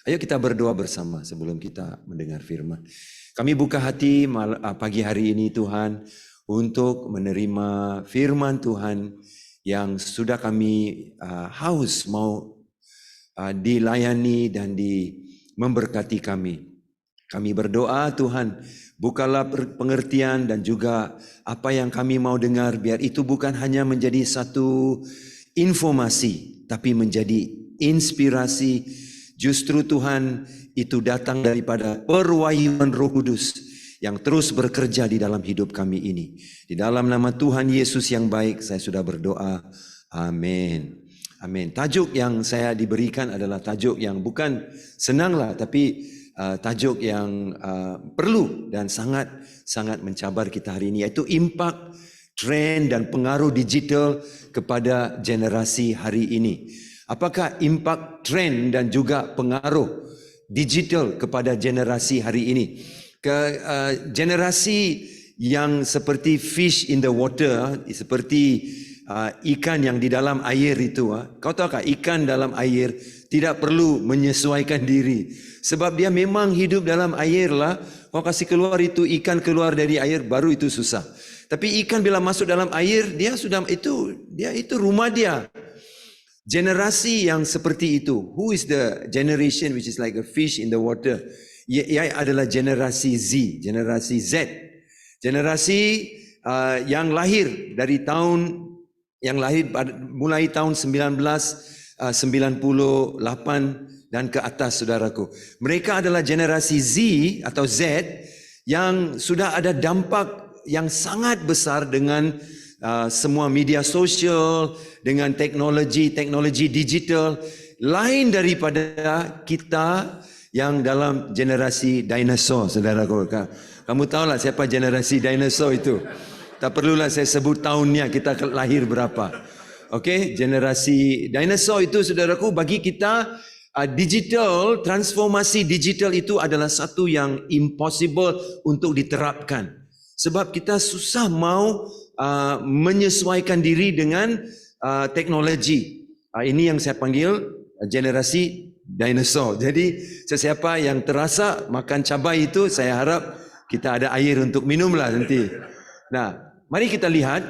Ayo kita berdoa bersama sebelum kita mendengar firman. Kami buka hati pagi hari ini Tuhan untuk menerima firman Tuhan yang sudah kami haus mau dilayani dan memberkati kami. Kami berdoa Tuhan, bukalah pengertian dan juga apa yang kami mau dengar, biar itu bukan hanya menjadi satu informasi, tapi menjadi inspirasi. Justru Tuhan itu datang daripada perwahyuan Roh Kudus yang terus bekerja di dalam hidup kami ini. Di dalam nama Tuhan Yesus yang baik, saya sudah berdoa. Amin. Amin. Tajuk yang saya diberikan adalah tajuk yang bukan senanglah, tapi tajuk yang perlu dan sangat mencabar kita hari ini, yaitu impak, trend dan pengaruh digital kepada generasi hari ini. Apakah impak, trend dan juga pengaruh digital kepada generasi hari ini? Generasi yang seperti fish in the water, seperti ikan yang di dalam air itu. Kau tahukah ikan dalam air tidak perlu menyesuaikan diri, sebab dia memang hidup dalam air lah. Kau kasih keluar itu ikan keluar dari air, baru itu susah. Tapi ikan bila masuk dalam air, dia itu rumah dia. Generasi yang seperti itu, who is the generation which is like a fish in the water? Ia adalah generasi Z, generasi Z. Generasi yang lahir dari mulai tahun 1998 dan ke atas, saudaraku. Mereka adalah generasi Z atau Z yang sudah ada dampak yang sangat besar dengan semua media sosial, dengan teknologi digital, lain daripada kita yang dalam generasi dinosaur, saudaraku. Kamu tahulah siapa generasi dinosaur itu. Tak perlulah saya sebut tahunnya, kita lahir berapa. Okey, generasi dinosaur itu, saudaraku, bagi kita digital, transformasi digital itu adalah satu yang impossible untuk diterapkan. Sebab kita susah mau menyesuaikan diri dengan teknologi. Ini yang saya panggil generasi dinosaur. Jadi sesiapa yang terasa makan cabai itu, saya harap kita ada air untuk minumlah nanti. Nah, mari kita lihat.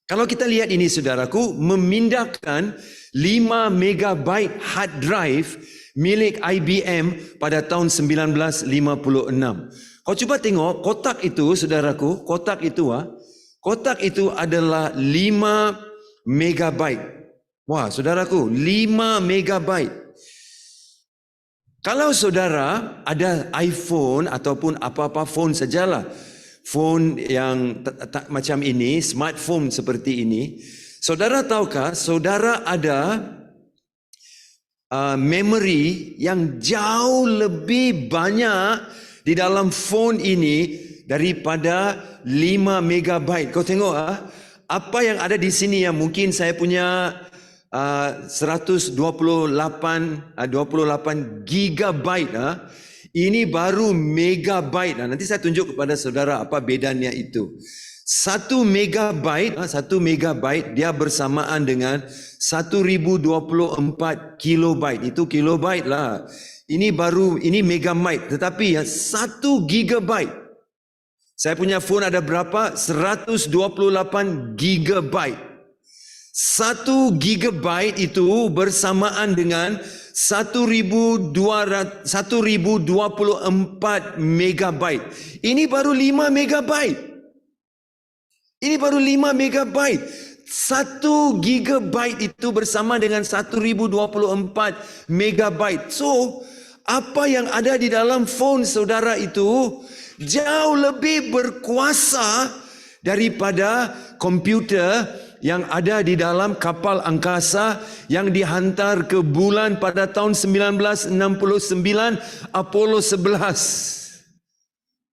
Kalau kita lihat ini, saudaraku, memindahkan 5 megabyte hard drive milik IBM pada tahun 1956. Kau cuba tengok kotak itu, saudaraku, kotak itu adalah 5 megabyte. Wah, saudaraku, 5 megabyte. Kalau saudara ada iPhone ataupun apa-apa phone sajalah, phone yang macam ini, smartphone seperti ini, saudara tahukah, saudara ada memory yang jauh lebih banyak di dalam phone ini daripada 5 megabyte. Kau tengok apa yang ada di sini yang mungkin saya punya 128 gigabyte. Ini baru megabyte. Nanti saya tunjuk kepada saudara apa bedanya itu. 1 megabyte dia bersamaan dengan 1024 kilobyte. Itu kilobyte lah. Ini megabyte, tetapi 1 gigabyte. Saya punya phone ada berapa? 128 gigabyte. 1 gigabyte itu bersamaan dengan 1024 megabyte. Ini baru 5 megabyte. 1 gigabyte itu bersama dengan 1024 megabyte. So, apa yang ada di dalam phone saudara itu jauh lebih berkuasa daripada komputer yang ada di dalam kapal angkasa yang dihantar ke bulan pada tahun 1969, Apollo 11.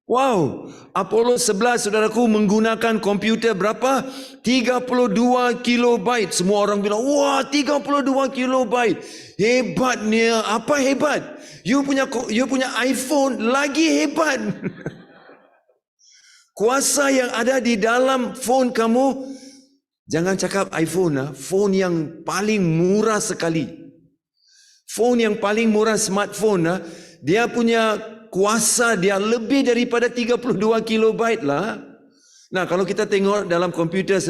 Wow, Apollo 11, saudaraku, menggunakan komputer berapa? 32 kilobyte. Semua orang bilang, wah, 32 kilobyte. Hebatnya. Apa hebat? You punya iPhone lagi hebat. Kuasa yang ada di dalam phone kamu, jangan cakap iPhone, phone yang paling murah sekali. Phone yang paling murah, smartphone, dia punya kuasa dia lebih daripada 32 kilobyte lah. Nah, kalau kita tengok dalam komputer,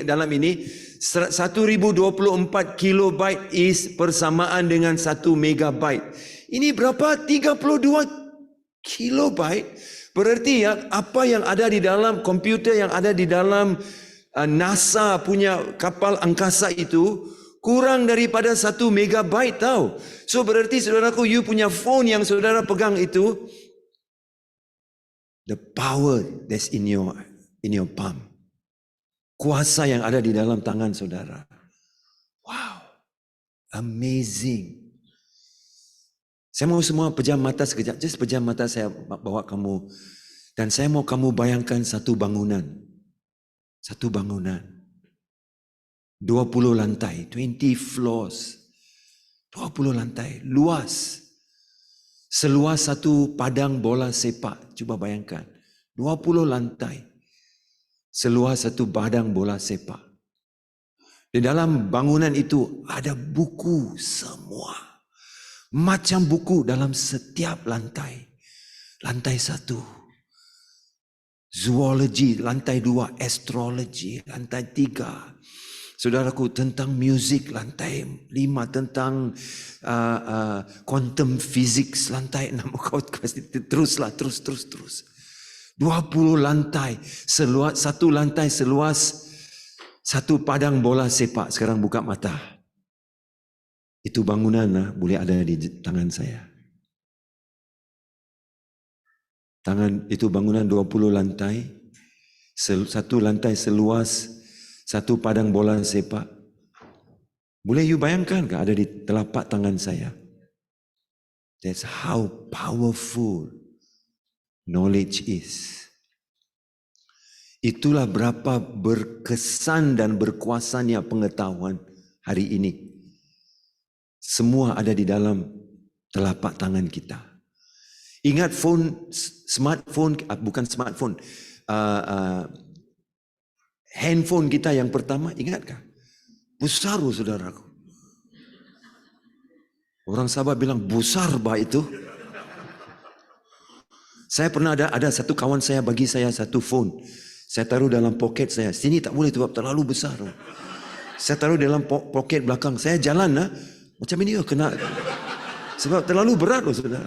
dalam ini, 1024 kilobyte is persamaan dengan 1 megabyte. Ini berapa? 32 kilobyte. Berarti ya, apa yang ada di dalam komputer, yang ada di dalam NASA punya kapal angkasa itu, kurang daripada 1 megabyte tau. So berarti saudaraku, you punya phone yang saudara pegang itu, the power that's in your palm. Kuasa yang ada di dalam tangan saudara. Wow. Amazing. Saya mau semua pejam mata sekejap. Just pejam mata, saya bawa kamu. Dan saya mau kamu bayangkan satu bangunan. Satu bangunan. 20 lantai, 20 floors. 20 lantai, luas. Seluas satu padang bola sepak. Cuba bayangkan. 20 lantai. Seluas satu padang bola sepak. Di dalam bangunan itu ada buku semua. Macam buku dalam setiap lantai. Lantai 1. Zoology, lantai 2, astrology, lantai 3. Saudaraku, tentang music, lantai 5, tentang quantum physics, lantai 6. Kau teruslah, terus. 20 lantai, satu lantai seluas satu padang bola sepak. Sekarang buka mata. Itu bangunan boleh ada di tangan saya. Itu bangunan 20 lantai, satu lantai seluas satu padang bola sepak. Boleh you bayangkan ke ada di telapak tangan saya? That's how powerful knowledge is. Itulah berapa berkesan dan berkuasanya pengetahuan hari ini. Semua ada di dalam telapak tangan kita. Ingat handphone kita yang pertama, ingatkah? Besar saudaraku. Orang Sabah bilang besar bah itu. Saya pernah ada satu kawan saya bagi saya satu phone. Saya taruh dalam poket saya. Sini tak boleh sebab terlalu besar. Saya taruh dalam poket belakang. Saya jalan macam ini kena. Sebab terlalu berat saudara.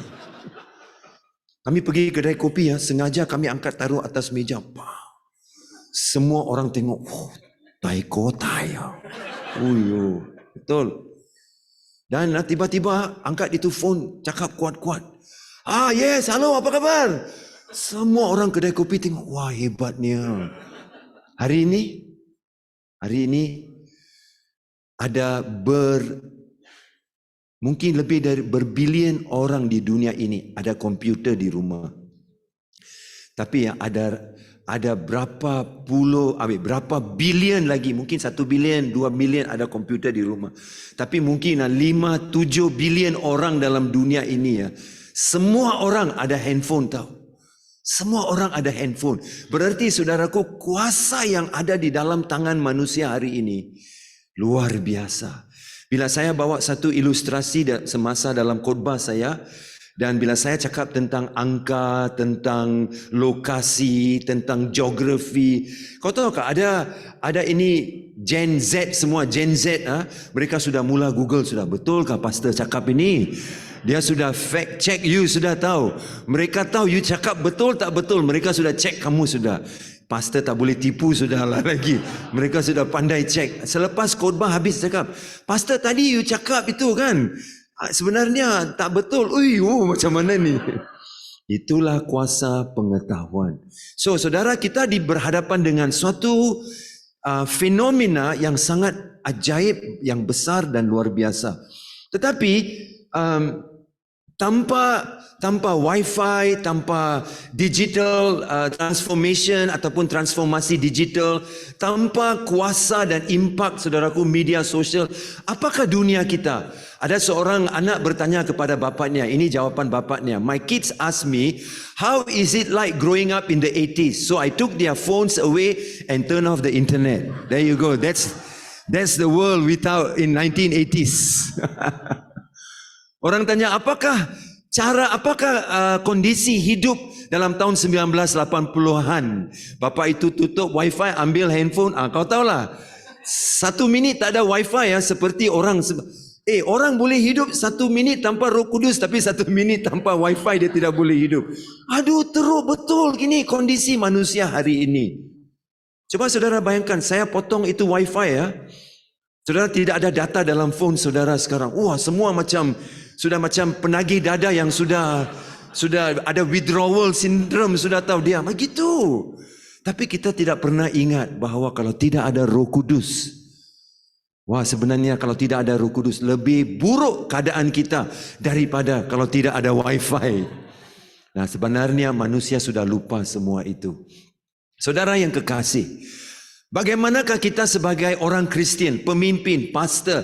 Kami pergi kedai kopi sengaja kami angkat taruh atas meja. Semua orang tengok, taiko taya. Betul. Dan tiba-tiba angkat itu phone, cakap kuat-kuat. Yes, halo, apa kabar? Semua orang kedai kopi tengok, wah hebatnya. Hari ini ada mungkin lebih dari berbilion orang di dunia ini ada komputer di rumah. Tapi ada berapa bilion lagi, mungkin 1 bilion, 2 bilion ada komputer di rumah. Tapi mungkin 5-7 bilion orang dalam dunia ini semua orang ada handphone tahu. Semua orang ada handphone. Berarti saudaraku, kuasa yang ada di dalam tangan manusia hari ini luar biasa. Bila saya bawa satu ilustrasi semasa dalam khotbah saya, dan bila saya cakap tentang angka, tentang lokasi, tentang geografi, kau tahu tak ada ini Gen Z semua, Gen Z mereka sudah mula Google sudah. Betulkah pastor cakap ini? Dia sudah fact check you, sudah tahu. Mereka tahu you cakap betul tak betul. Mereka sudah check kamu sudah. Pastor tak boleh tipu sudahlah lagi. Mereka sudah pandai check. Selepas khotbah habis cakap, pastor tadi you cakap itu kan, sebenarnya tak betul. Macam mana ni? Itulah kuasa pengetahuan. So saudara, kita berhadapan dengan suatu fenomena yang sangat ajaib, yang besar dan luar biasa. Tetapi tanpa wifi, tanpa digital transformation ataupun transformasi digital, tanpa kuasa dan impak saudaraku media sosial, apakah dunia kita? Ada seorang anak bertanya kepada bapaknya, ini jawapan bapaknya. My kids ask me, how is it like growing up in the 80s? So I took their phones away and turned off the internet. There you go. That's the world in 1980s. Orang tanya, apakah kondisi hidup dalam tahun 1980-an? Bapak itu tutup wifi, ambil handphone, kau tahulah. 1 minit tak ada wifi ya, seperti orang orang boleh hidup 1 minit tanpa Roh Kudus, tapi 1 minit tanpa wifi dia tidak boleh hidup. Aduh, teruk betul gini kondisi manusia hari ini. Coba saudara bayangkan, saya potong itu wifi ya. Saudara, tidak ada data dalam phone saudara sekarang. Wah, semua sudah macam penagih dada yang sudah ada withdrawal syndrome, sudah tahu dia begitu. Tapi kita tidak pernah ingat bahawa kalau tidak ada Roh Kudus, sebenarnya kalau tidak ada Roh Kudus lebih buruk keadaan kita daripada kalau tidak ada wifi. Nah, sebenarnya manusia sudah lupa semua itu. Saudara yang kekasih, bagaimanakah kita sebagai orang Kristian, pemimpin, pastor,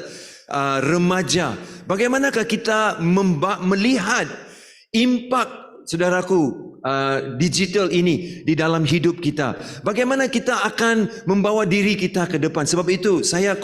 remaja, bagaimanakah kita melihat impak, saudaraku, digital ini di dalam hidup kita? Bagaimana kita akan membawa diri kita ke depan? Sebab itu saya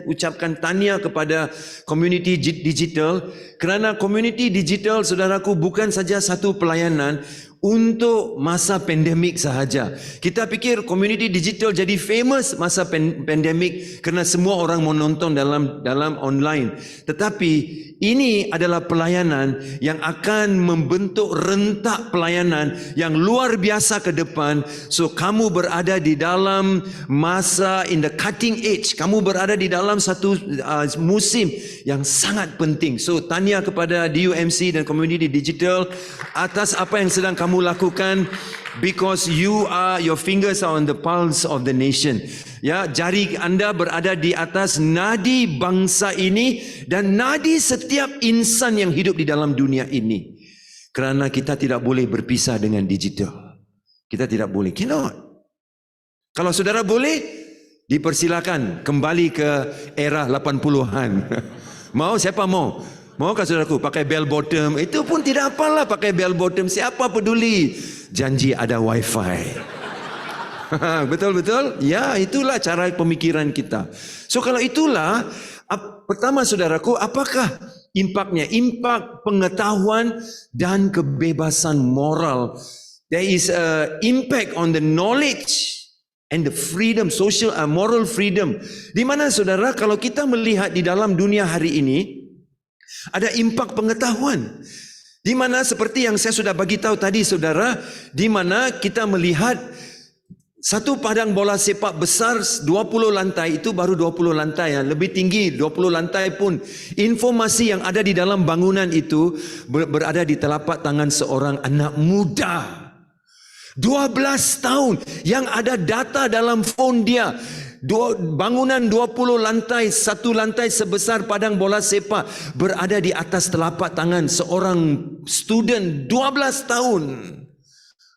ucapkan tahniah kepada community digital, kerana community digital, saudaraku, bukan saja satu pelayanan untuk masa pandemik sahaja. Kita fikir community digital jadi famous masa pandemik kerana semua orang menonton dalam online. Tetapi ini adalah pelayanan yang akan membentuk rentak pelayanan yang luar biasa ke depan. So kamu berada di dalam masa in the cutting edge. Kamu berada di dalam satu musim yang sangat penting. So tahniah kepada DUMC dan community digital atas apa yang sedang kamu lakukan, because your fingers are on the pulse of the nation. Ya, jari anda berada di atas nadi bangsa ini dan nadi setiap insan yang hidup di dalam dunia ini. Kerana kita tidak boleh berpisah dengan digital. Kita tidak boleh. Cannot. Kalau saudara boleh, dipersilakan kembali ke era 80-an. Mau? Siapa mau? Maukah saudaraku pakai bell bottom? Itu pun tidak apalah pakai bell bottom. Siapa peduli? Janji ada wifi. Betul-betul? Ya, itulah cara pemikiran kita. So kalau itulah, pertama saudaraku, apakah impaknya? Impak pengetahuan dan kebebasan moral. There is a impact on the knowledge and the freedom, social and moral freedom. Di mana saudara, kalau kita melihat di dalam dunia hari ini, ada impak pengetahuan. Di mana seperti yang saya sudah bagi tahu tadi saudara, di mana kita melihat satu padang bola sepak besar 20 lantai, itu baru 20 lantai ya, lebih tinggi 20 lantai pun informasi yang ada di dalam bangunan itu berada di telapak tangan seorang anak muda 12 tahun yang ada data dalam phone dia. Bangunan 20 lantai, satu lantai sebesar padang bola sepak berada di atas telapak tangan seorang student 12 tahun.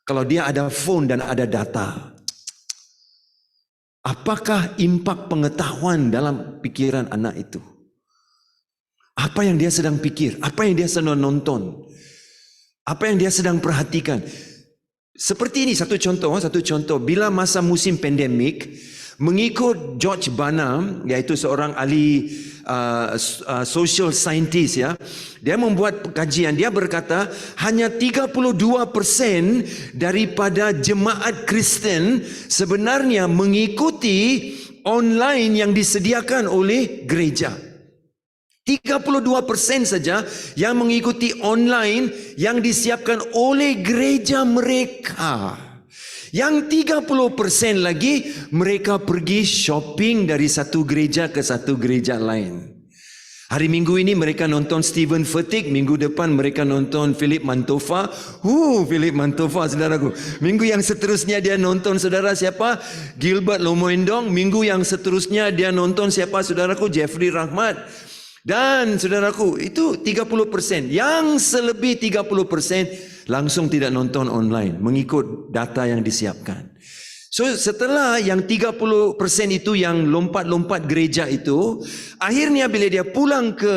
Kalau dia ada phone dan ada data, apakah impak pengetahuan dalam pikiran anak itu? Apa yang dia sedang pikir? Apa yang dia sedang nonton? Apa yang dia sedang perhatikan? Seperti ini satu contoh. Bila masa musim pandemik, mengikut George Barnum, iaitu seorang ahli social scientist ya, dia membuat kajian. Dia berkata hanya 32% daripada jemaat Kristen sebenarnya mengikuti online yang disediakan oleh gereja. 32% saja yang mengikuti online yang disiapkan oleh gereja mereka. Yang 30% lagi mereka pergi shopping dari satu gereja ke satu gereja lain. Hari Minggu ini mereka nonton Stephen Furtick, minggu depan mereka nonton Philip Mantofa. Philip Mantofa saudaraku. Minggu yang seterusnya dia nonton saudara siapa? Gilbert Lomoendong. Minggu yang seterusnya dia nonton siapa saudaraku? Jeffrey Rahmat. Dan saudaraku, itu 30%. Yang selebih 30% langsung tidak nonton online, mengikut data yang disiapkan. So setelah yang 30% itu yang lompat-lompat gereja itu, akhirnya bila dia pulang ke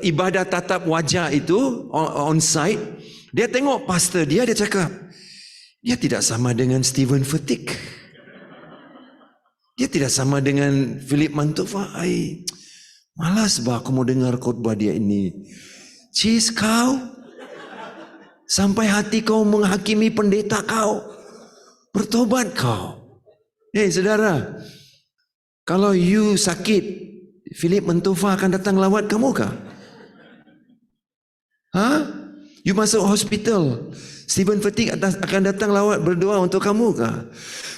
ibadah tatap wajah itu, on site, dia tengok pastor dia cakap, dia tidak sama dengan Stephen Furtick. Dia tidak sama dengan Philip Mantofa. Malas bah aku mau dengar khotbah dia ini. Cis kau, sampai hati kau menghakimi pendeta kau. Bertobat kau. Saudara, kalau you sakit, Philip Mentofa akan datang lawat kamu kah? You masuk hospital, Stephen Furtick akan datang lawat berdoa untuk kamu kah?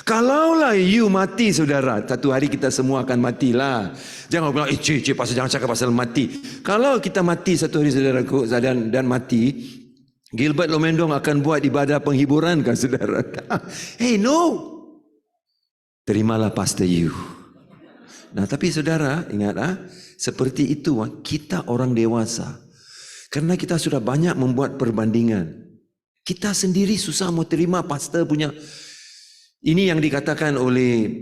Kalaulah you mati, saudara, satu hari kita semua akan matilah. Jangan bilang, cik, pasal jangan cakap pasal mati. Kalau kita mati satu hari, saudaraku, dan mati, Gilbert Lomendong akan buat ibadah penghiburan kan, saudara? Hey, no. Terimalah pastor you. Nah, tapi saudara, ingat seperti itu kita orang dewasa. Karena kita sudah banyak membuat perbandingan. Kita sendiri susah mau terima pastor punya. Ini yang dikatakan oleh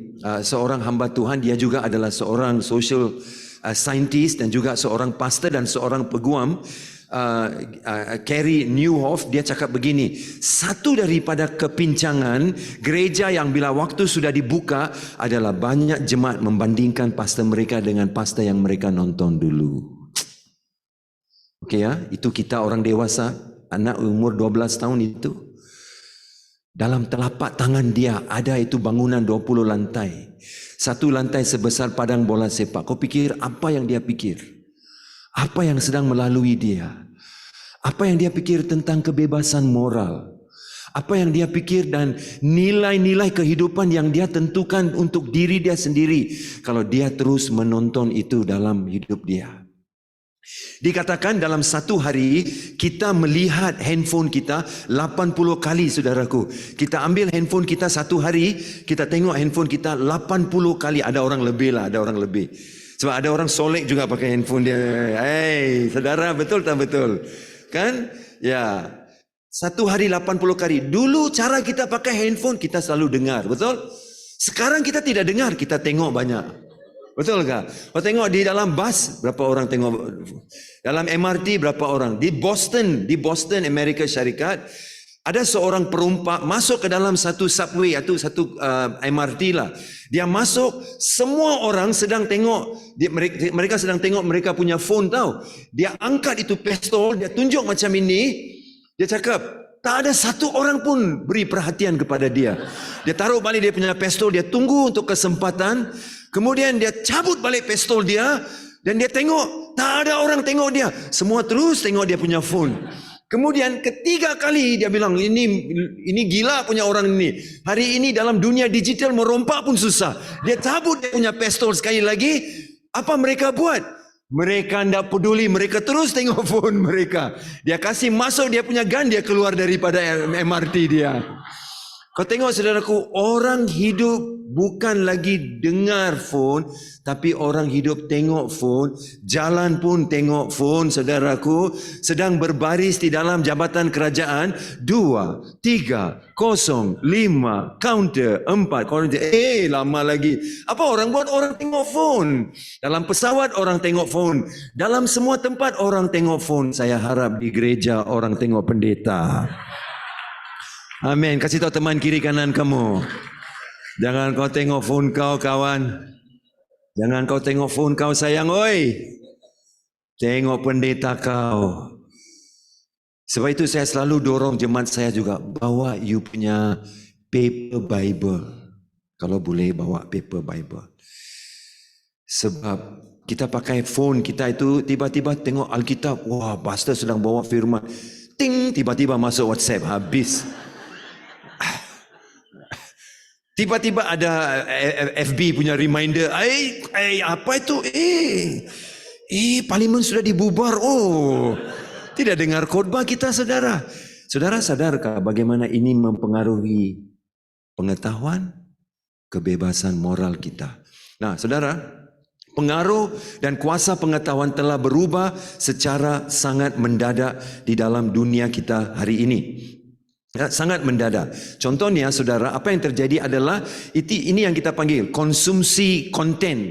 seorang hamba Tuhan. Dia juga adalah seorang social scientist dan juga seorang pastor dan seorang peguam. Carey Nieuwhof, dia cakap begini, satu daripada kepincangan gereja yang bila waktu sudah dibuka adalah banyak jemaat membandingkan pastor mereka dengan pastor yang mereka nonton dulu. Okey ya, itu kita orang dewasa, anak umur 12 tahun itu. Dalam telapak tangan dia ada itu bangunan 20 lantai. Satu lantai sebesar padang bola sepak. Kau pikir apa yang dia pikir? Apa yang sedang melalui dia? Apa yang dia pikir tentang kebebasan moral? Apa yang dia pikir dan nilai-nilai kehidupan yang dia tentukan untuk diri dia sendiri kalau dia terus menonton itu dalam hidup dia? Dikatakan dalam satu hari kita melihat handphone kita 80 kali, saudaraku. Kita ambil handphone kita satu hari, kita tengok handphone kita 80 kali. Ada orang lebih lah, ada orang lebih. Sebab ada orang solek juga pakai handphone dia. Saudara, betul tak betul? Kan? Ya. Satu hari 80 kali. Dulu cara kita pakai handphone kita selalu dengar, betul? Sekarang kita tidak dengar, kita tengok banyak. Betul tak? Kau tengok di dalam bus berapa orang tengok, dalam MRT berapa orang, di Boston Amerika Syarikat ada seorang perompak masuk ke dalam satu subway atau satu MRT lah. Dia masuk, semua orang sedang tengok, mereka sedang tengok mereka punya phone tahu. Dia angkat itu pistol, dia tunjuk macam ini, dia cakap tak ada satu orang pun beri perhatian kepada dia. Dia taruh balik dia punya pistol, dia tunggu untuk kesempatan. Kemudian dia cabut balik pistol dia dan dia tengok, tak ada orang tengok dia. Semua terus tengok dia punya phone. Kemudian ketiga kali dia bilang, ini gila punya orang ini. Hari ini dalam dunia digital merompak pun susah. Dia cabut dia punya pistol sekali lagi. Apa mereka buat? Mereka tidak peduli, mereka terus tengok phone mereka. Dia kasih masuk dia punya gun, dia keluar daripada MRT dia. Kau tengok, saudaraku, orang hidup bukan lagi dengar phone, tapi orang hidup tengok phone, jalan pun tengok phone, saudaraku, sedang berbaris di dalam jabatan kerajaan, 2, 3, 0, 5, counter, 4, counter, lama lagi. Apa orang buat? Orang tengok phone. Dalam pesawat orang tengok phone. Dalam semua tempat orang tengok phone. Saya harap di gereja orang tengok pendeta. Amin. Kasih tahu teman kiri kanan kamu. Jangan kau tengok phone kau, kawan. Jangan kau tengok phone kau, sayang. Oi. Tengok pendeta kau. Sebab itu saya selalu dorong jemaat saya juga, bawa you punya paper Bible. Kalau boleh bawa paper Bible. Sebab kita pakai phone kita itu tiba-tiba tengok Alkitab. Wah, pastor sedang bawa firman. Ting, tiba-tiba masuk WhatsApp, habis. Tiba-tiba ada FB punya reminder. Apa itu? Parlimen sudah dibubar. Oh, tidak dengar khotbah kita, saudara. Saudara sadarkah bagaimana ini mempengaruhi pengetahuan, kebebasan moral kita? Nah, saudara, pengaruh dan kuasa pengetahuan telah berubah secara sangat mendadak di dalam dunia kita hari ini. Ya, sangat mendadak. Contohnya, saudara, apa yang terjadi adalah ini yang kita panggil konsumsi konten.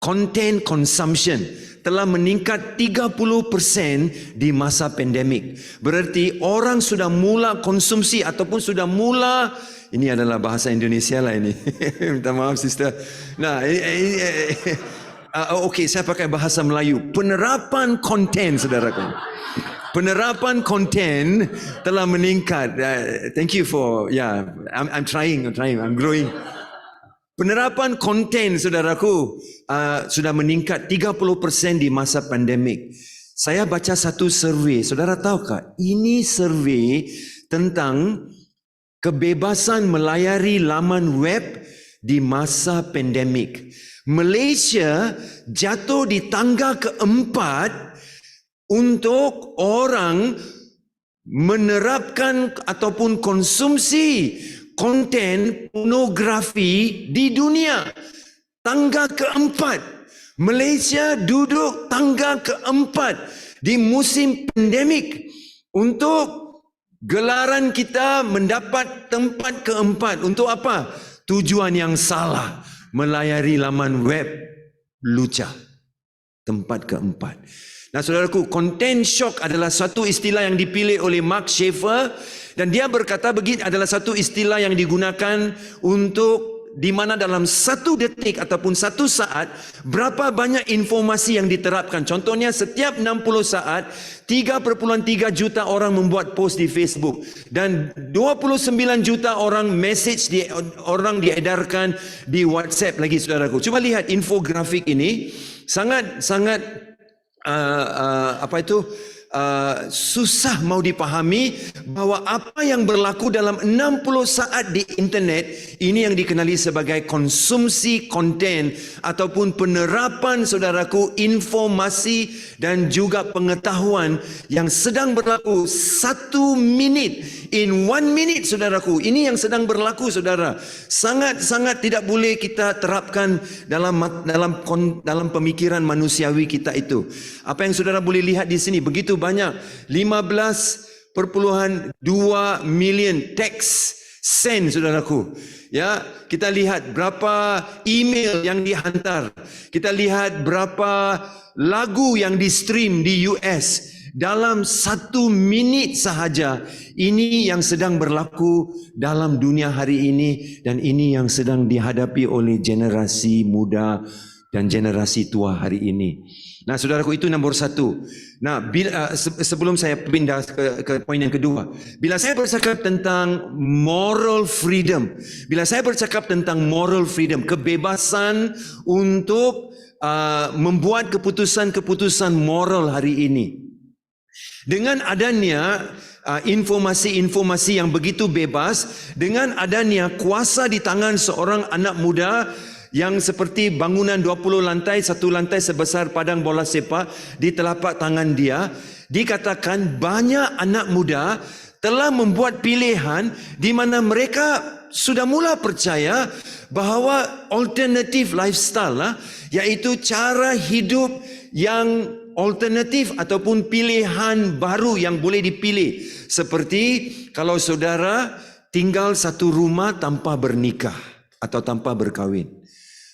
Content consumption telah meningkat 30% di masa pandemik. Berarti orang sudah mula konsumsi ataupun sudah mula, ini adalah bahasa Indonesia lah ini. Minta maaf, sister. Nah, Okey, saya pakai bahasa Melayu. Penerapan konten, saudaraku. Penerapan konten telah meningkat. Thank you for, I'm trying, I'm growing. Penerapan konten, saudaraku, sudah meningkat 30% di masa pandemik. Saya baca satu survei, saudara tahukah? Ini survei tentang kebebasan melayari laman web di masa pandemik. Malaysia jatuh di tangga keempat untuk orang menerapkan ataupun konsumsi konten pornografi di dunia. Tangga keempat. Malaysia duduk tangga keempat di musim pandemik. Untuk gelaran kita mendapat tempat keempat. Untuk apa? Tujuan yang salah. Melayari laman web lucah. Tempat keempat. Nah, saudaraku, content shock adalah satu istilah yang dipilih oleh Mark Schaefer, dan dia berkata begini, adalah satu istilah yang digunakan untuk di mana dalam 1 detik ataupun 1 saat berapa banyak informasi yang diterapkan. Contohnya setiap 60 saat 3.3 juta orang membuat post di Facebook dan 29 juta orang message orang diedarkan di WhatsApp lagi, saudaraku. Cuba lihat infografik ini, sangat susah mau dipahami bahawa apa yang berlaku dalam 60 saat di internet ini yang dikenali sebagai konsumsi konten ataupun penerapan, saudaraku, informasi dan juga pengetahuan yang sedang berlaku 1 minit, in 1 minute, saudaraku. Ini yang sedang berlaku, saudara. Sangat-sangat tidak boleh kita terapkan dalam pemikiran manusiawi kita itu. Apa yang saudara boleh lihat di sini, begitu banyak, 15.2 million text send, saudaraku. Ya, kita lihat berapa email yang dihantar. Kita lihat berapa lagu yang di stream di US dalam 1 minit sahaja. Ini yang sedang berlaku dalam dunia hari ini, dan ini yang sedang dihadapi oleh generasi muda dan generasi tua hari ini. Nah, saudaraku, itu nombor 1. Nah, sebelum saya pindah ke poin yang kedua, bila saya bercakap tentang moral freedom, kebebasan untuk membuat keputusan-keputusan moral hari ini, dengan adanya informasi-informasi yang begitu bebas, dengan adanya kuasa di tangan seorang anak muda yang seperti bangunan 20 lantai, 1 lantai sebesar padang bola sepak di telapak tangan dia, dikatakan banyak anak muda telah membuat pilihan di mana mereka sudah mula percaya bahawa alternative lifestyle, iaitu cara hidup yang alternatif ataupun pilihan baru yang boleh dipilih. Seperti kalau saudara tinggal satu rumah tanpa bernikah atau tanpa berkahwin.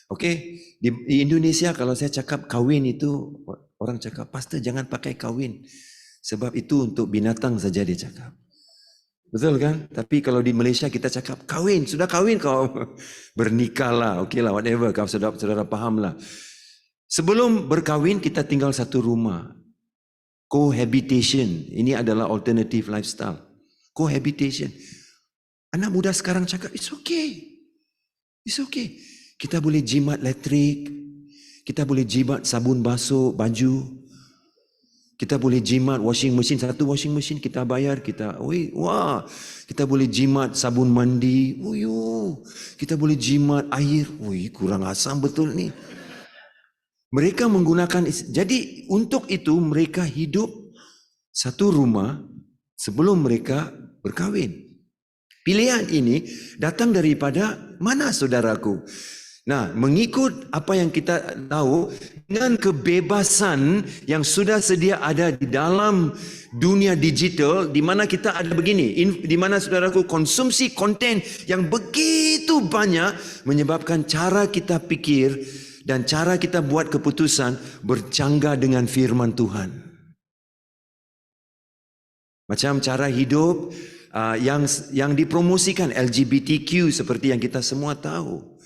Okey, di Indonesia kalau saya cakap kahwin itu, orang cakap, "Pastor, jangan pakai kahwin. Sebab itu untuk binatang saja," dia cakap. Betul kan? Tapi kalau di Malaysia kita cakap kahwin, sudah kahwin kau bernikahlah, okeylah, whatever, kau saudara fahamlah. Sebelum berkahwin kita tinggal satu rumah. Cohabitation, ini adalah alternative lifestyle. Cohabitation. Anak muda sekarang cakap it's okay. It's okay. Kita boleh jimat elektrik, kita boleh jimat sabun basuh baju, kita boleh jimat washing machine, satu washing machine kita bayar, kita boleh jimat sabun mandi, kita boleh jimat air, kurang asam betul ni. Mereka menggunakan, jadi untuk itu mereka hidup satu rumah sebelum mereka berkahwin. Pilihan ini datang daripada mana, saudaraku? Nah, mengikut apa yang kita tahu, dengan kebebasan yang sudah sedia ada di dalam dunia digital, di mana kita ada begini, di mana, saudaraku, konsumsi konten yang begitu banyak menyebabkan cara kita pikir dan cara kita buat keputusan bercanggah dengan firman Tuhan. Macam cara hidup yang dipromosikan LGBTQ seperti yang kita semua tahu.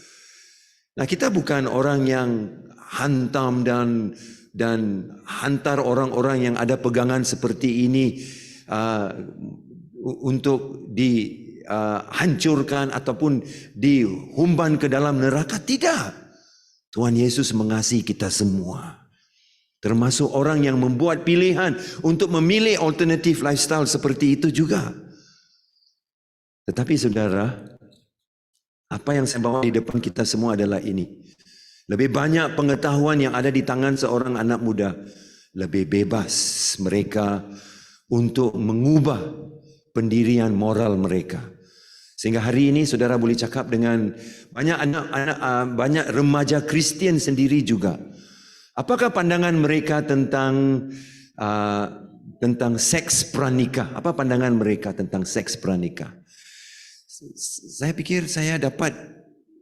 Nah, kita bukan orang yang hantam dan hantar orang-orang yang ada pegangan seperti ini untuk dihancurkan ataupun dihumban ke dalam neraka. Tidak. Tuhan Yesus mengasihi kita semua. Termasuk orang yang membuat pilihan untuk memilih alternatif lifestyle seperti itu juga. Tetapi saudara, apa yang saya bawa di depan kita semua adalah ini. Lebih banyak pengetahuan yang ada di tangan seorang anak muda, lebih bebas mereka untuk mengubah pendirian moral mereka. Sehingga hari ini saudara boleh cakap dengan banyak anak-anak, banyak remaja Kristian sendiri juga. Apakah pandangan mereka tentang seks pranikah? Apa pandangan mereka tentang seks pranikah? Saya pikir saya dapat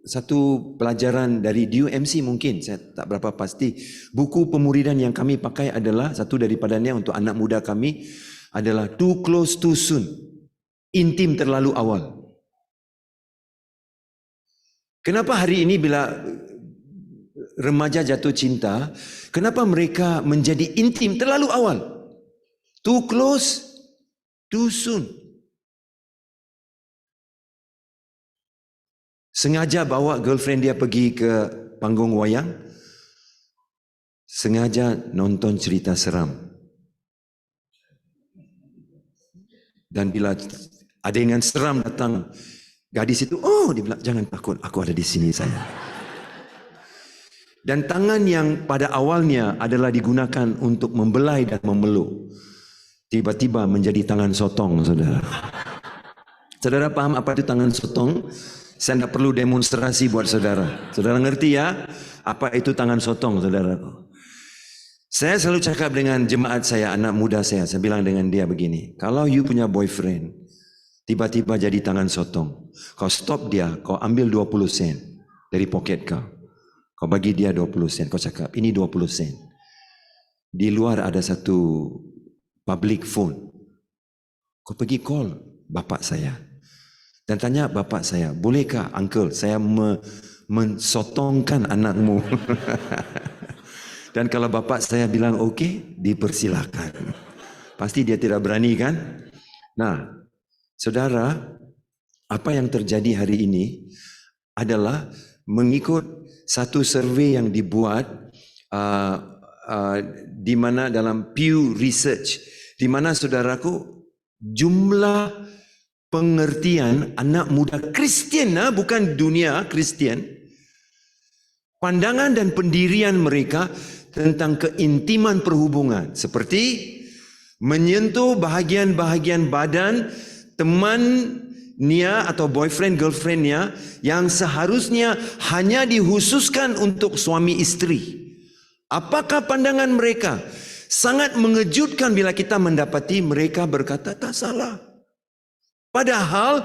satu pelajaran dari DUMC mungkin, saya tak berapa pasti. Buku pemuridan yang kami pakai adalah, satu daripadanya untuk anak muda kami adalah Too Close Too Soon, intim terlalu awal. Kenapa hari ini bila remaja jatuh cinta, kenapa mereka menjadi intim terlalu awal? Too close, too soon. Sengaja bawa girlfriend dia pergi ke panggung wayang, sengaja nonton cerita seram. Dan bila adegan seram datang, gadis itu, oh, dia bilang, jangan takut, aku ada di sini saya. Dan tangan yang pada awalnya adalah digunakan untuk membelai dan memeluk, tiba-tiba menjadi tangan sotong, saudara. Saudara paham apa itu tangan sotong? Saya tidak perlu demonstrasi buat saudara. Saudara ngerti ya, apa itu tangan sotong, saudara? Saya selalu cakap dengan jemaat saya, anak muda saya bilang dengan dia begini, kalau you punya boyfriend, tiba-tiba jadi tangan sotong, kau stop dia, kau ambil 20 sen dari poket kau. Kau bagi dia 20 sen, kau cakap, ini 20 sen. Di luar ada satu public phone. Kau pergi call bapak saya. Dan tanya bapak saya, bolehkah uncle saya mensotongkan anakmu? Dan kalau bapak saya bilang okey, dipersilakan. Pasti dia tidak berani kan? Nah, saudara, apa yang terjadi hari ini adalah mengikut satu survei yang dibuat di mana dalam Pew Research, di mana saudaraku jumlah pengertian anak muda Kristian, bukan dunia Kristian, pandangan dan pendirian mereka tentang keintiman perhubungan, seperti menyentuh bahagian-bahagian badan temannya atau boyfriend girlfriendnya yang seharusnya hanya dikhususkan untuk suami istri. Apakah pandangan mereka? Sangat mengejutkan bila kita mendapati mereka berkata tak salah. Padahal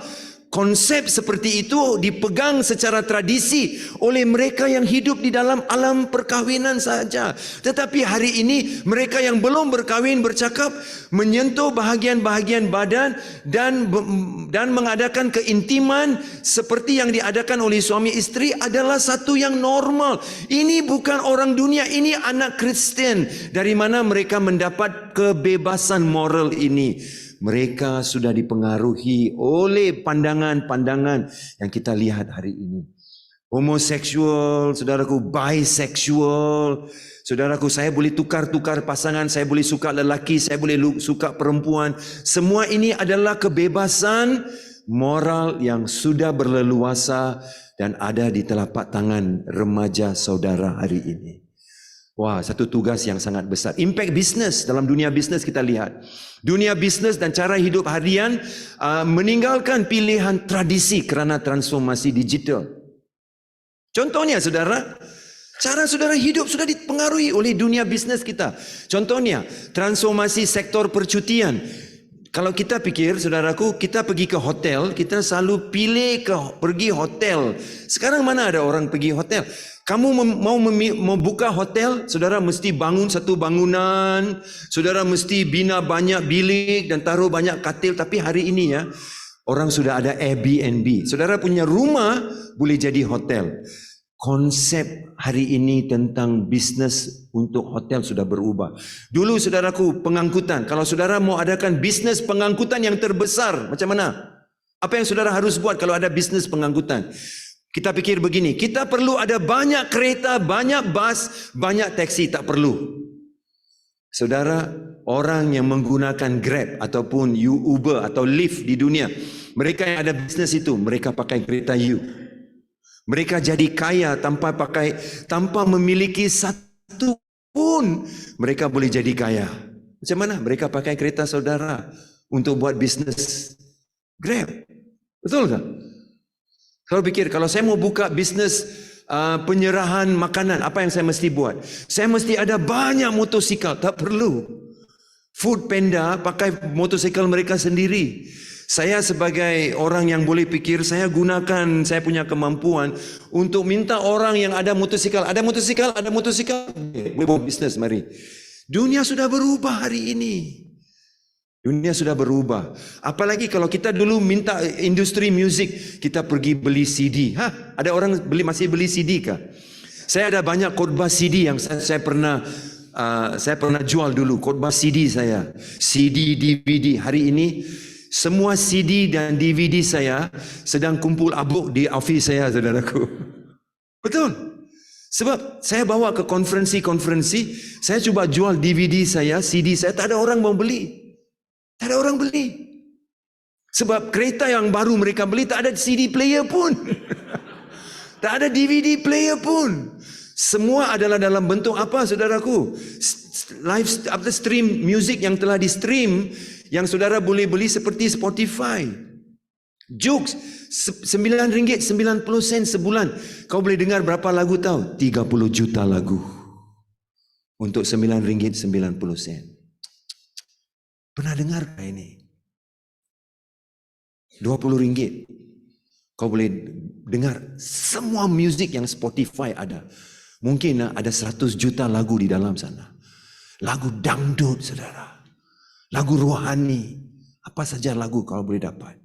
konsep seperti itu dipegang secara tradisi oleh mereka yang hidup di dalam alam perkahwinan saja. Tetapi hari ini mereka yang belum berkahwin bercakap menyentuh bahagian-bahagian badan dan mengadakan keintiman seperti yang diadakan oleh suami istri adalah satu yang normal. Ini bukan orang dunia, ini anak Kristen. Dari mana mereka mendapat kebebasan moral ini? Mereka sudah dipengaruhi oleh pandangan-pandangan yang kita lihat hari ini. Homoseksual, saudaraku, bisexual, saudaraku, saya boleh tukar-tukar pasangan, saya boleh suka lelaki, saya boleh suka perempuan. Semua ini adalah kebebasan moral yang sudah berleluasa dan ada di telapak tangan remaja saudara hari ini. Wah, satu tugas yang sangat besar. Impact bisnes, dalam dunia bisnes kita lihat. Dunia bisnes dan cara hidup harian meninggalkan pilihan tradisi kerana transformasi digital. Contohnya saudara, cara saudara hidup sudah dipengaruhi oleh dunia bisnes kita. Contohnya, transformasi sektor percutian. Kalau kita pikir, saudaraku, kita pergi ke hotel, kita selalu pilih pergi hotel. Sekarang mana ada orang pergi hotel? Kamu mau buka hotel, saudara mesti bangun satu bangunan, saudara mesti bina banyak bilik dan taruh banyak katil. Tapi hari ini ya, orang sudah ada Airbnb. Saudara punya rumah boleh jadi hotel. konsep hari ini tentang bisnes untuk hotel sudah berubah. Dulu saudaraku, pengangkutan. Kalau saudara mau adakan bisnes pengangkutan yang terbesar, macam mana? Apa yang saudara harus buat kalau ada bisnes pengangkutan? Kita pikir begini, kita perlu ada banyak kereta, banyak bas, banyak taksi. Tak perlu. Saudara, orang yang menggunakan Grab ataupun Uber atau Lyft di dunia, mereka yang ada bisnes itu, mereka pakai kereta U. Mereka jadi kaya tanpa memiliki satu pun, mereka boleh jadi kaya. Macam mana? Mereka pakai kereta saudara untuk buat bisnes Grab. Betul tak? Kalau pikir, kalau saya mau buka bisnes penyerahan makanan, apa yang saya mesti buat? Saya mesti ada banyak motosikal. Tak perlu. Food Panda pakai motosikal mereka sendiri. Saya sebagai orang yang boleh pikir, saya gunakan saya punya kemampuan untuk minta orang yang ada motosikal. Ada motosikal, ada motosikal. Boleh buat bisnes, mari. Dunia sudah berubah hari ini. Dunia sudah berubah. Apalagi kalau kita dulu minta industri muzik, kita pergi beli CD. Ada orang masih beli CD kah? Saya ada banyak khotbah CD yang saya pernah jual dulu. Khotbah CD saya. CD, DVD. Hari ini semua CD dan DVD saya sedang kumpul abuk di office saya, saudaraku. Betul. Sebab saya bawa ke konferensi-konferensi, saya cuba jual DVD saya, CD saya, tak ada orang mau beli. Tak ada orang beli. Sebab kereta yang baru mereka beli tak ada CD player pun. Tak ada DVD player pun. Semua adalah dalam bentuk apa, saudaraku? Live stream music yang telah di stream, yang saudara boleh beli seperti Spotify. Jokes RM9.90 sebulan. Kau boleh dengar berapa lagu tahu? 30 juta lagu. Untuk RM9.90. Pernah dengar ini? RM20. Kau boleh dengar semua music yang Spotify ada. Mungkin ada 100 juta lagu di dalam sana. Lagu dangdut, saudara. Lagu rohani. Apa saja lagu kau boleh dapat.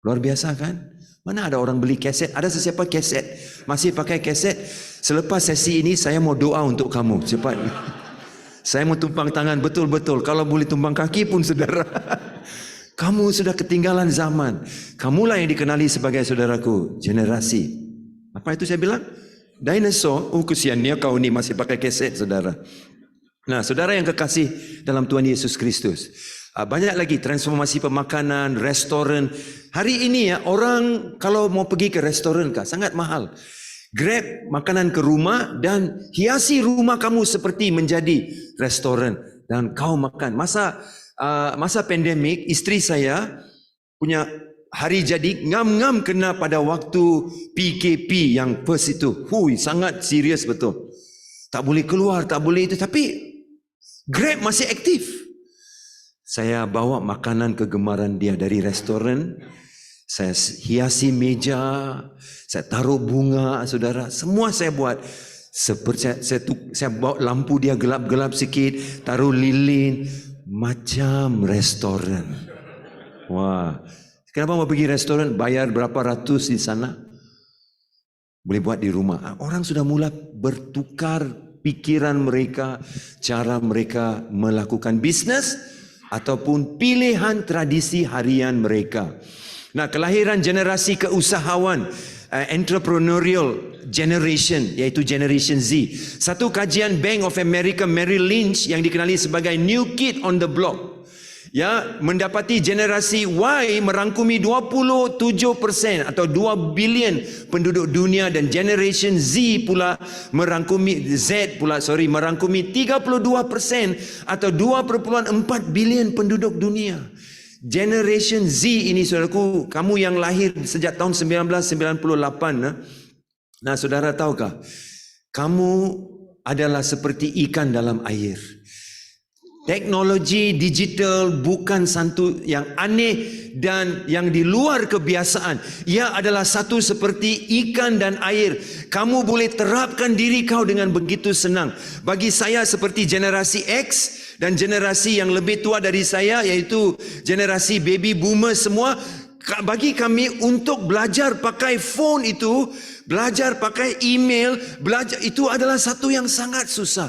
Luar biasa kan? Mana ada orang beli kaset? Ada sesiapa kaset? Masih pakai kaset? Selepas sesi ini saya mau doa untuk kamu. Cepat. Saya mau tumpang tangan betul-betul. Kalau boleh tumpang kaki pun, saudara. Kamu sudah ketinggalan zaman. Kamulah yang dikenali sebagai, saudaraku, generasi. Apa itu saya bilang? Dinosaur. Oh, kesiannya kau ni masih pakai kaset, saudara. Nah, saudara yang kekasih dalam Tuhan Yesus Kristus. Banyak lagi transformasi pemakanan, restoran. Hari ini ya, orang kalau mau pergi ke restoran kah, sangat mahal. Grab makanan ke rumah dan hiasi rumah kamu seperti menjadi restoran dan kau makan. Masa pandemik, isteri saya punya hari jadi ngam-ngam kena pada waktu PKP yang first itu. Sangat serius betul. Tak boleh keluar, tak boleh itu. Tapi Grab masih aktif. Saya bawa makanan kegemaran dia dari restoran. Saya hiasi meja, saya taruh bunga, saudara. Semua saya buat. Saya bawa lampu dia gelap-gelap sikit, taruh lilin, macam restoran. Wah, kenapa mau pergi restoran? Bayar berapa ratus di sana? Boleh buat di rumah. Orang sudah mulai bertukar pikiran mereka, cara mereka melakukan bisnes ataupun pilihan tradisi harian mereka. Nah, kelahiran generasi keusahawan, entrepreneurial generation, iaitu Generation Z. Satu kajian Bank of America Merrill Lynch yang dikenali sebagai New Kid on the Block, ya, mendapati generasi Y merangkumi 27% atau 2 bilion penduduk dunia, dan Generation Z pula merangkumi 32% atau 2,4 bilion penduduk dunia. Generation Z ini, saudaraku, kamu yang lahir sejak tahun 1998, nah, saudara tahukah, kamu adalah seperti ikan dalam air. Teknologi digital bukan satu yang aneh dan yang di luar kebiasaan. Ia adalah satu seperti ikan dan air. Kamu boleh terapkan diri kau dengan begitu senang. Bagi saya seperti generasi X dan generasi yang lebih tua dari saya, yaitu generasi baby boomer semua, bagi kami untuk belajar pakai phone itu Belajar pakai email, belajar itu adalah satu yang sangat susah.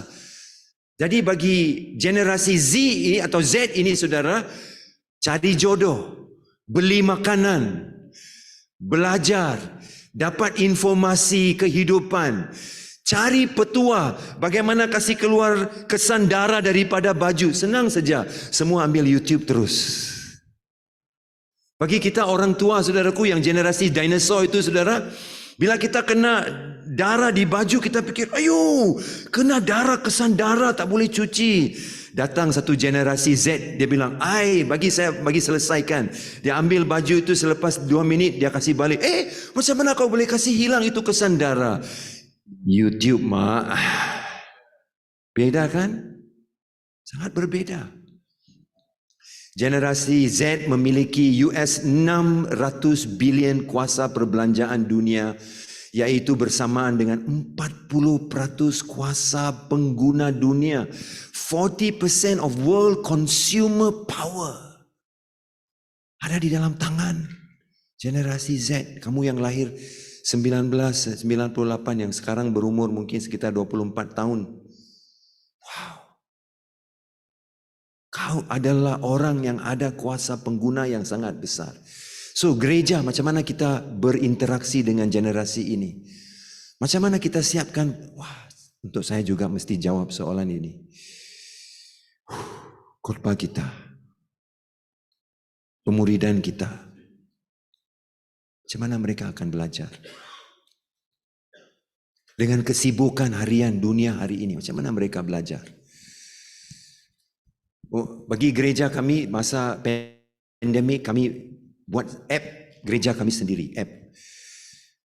Jadi bagi generasi Z ini atau Z ini saudara, cari jodoh, beli makanan, belajar, dapat informasi kehidupan, cari petua, bagaimana kasih keluar kesan darah daripada baju. Senang saja, semua ambil YouTube terus. Bagi kita orang tua saudaraku yang generasi dinosaur itu saudara, bila kita kena darah di baju kita fikir, ayo kena darah, kesan darah tak boleh cuci. Datang satu generasi Z, dia bilang, bagi selesaikan. Dia ambil baju itu selepas 2 minit dia kasih balik. Macam mana kau boleh kasih hilang itu kesan darah? YouTube mak. Beda kan? Sangat berbeda. Generasi Z memiliki US 600 bilion kuasa perbelanjaan dunia, yaitu bersamaan dengan 40% kuasa pengguna dunia. 40% of world consumer power ada di dalam tangan generasi Z. Kamu yang lahir 1998 yang sekarang berumur mungkin sekitar 24 tahun. Wow. Kau adalah orang yang ada kuasa pengguna yang sangat besar. So gereja, macam mana kita berinteraksi dengan generasi ini? Macam mana kita siapkan? Untuk saya juga mesti jawab soalan ini. Khotbah kita, pemuridan kita, macam mana mereka akan belajar? Dengan kesibukan harian dunia hari ini, macam mana mereka belajar? Bagi gereja kami masa pandemik, kami buat app gereja kami sendiri, app.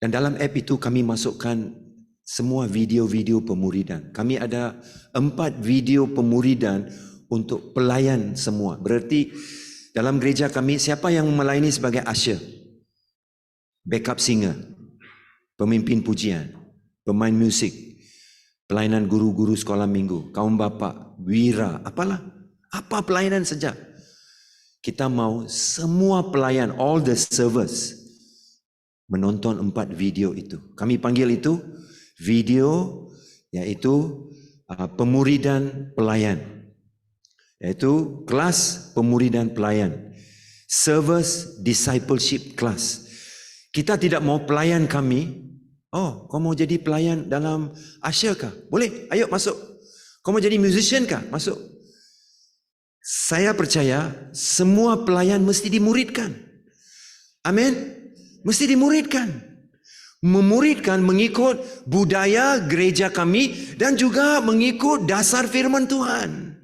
Dan dalam app itu kami masukkan semua video-video pemuridan. Kami ada 4 video pemuridan untuk pelayan semua. Berarti dalam gereja kami, siapa yang melayani sebagai usher, backup singer, pemimpin pujian, pemain musik, pelayanan guru-guru sekolah minggu, kaum bapa, wira, apa pelayanan saja. Kita mau semua pelayan, all the servers, menonton 4 video itu. Kami panggil itu video, yaitu pemuridan pelayan, yaitu kelas pemuridan pelayan, service discipleship class. Kita tidak mau pelayan kami, kau mau jadi pelayan dalam usher kah? Boleh, ayo masuk. Kau mau jadi musician kah? Masuk. Saya percaya semua pelayan mesti dimuridkan. Amin. Mesti dimuridkan. Memuridkan mengikut budaya gereja kami dan juga mengikut dasar firman Tuhan.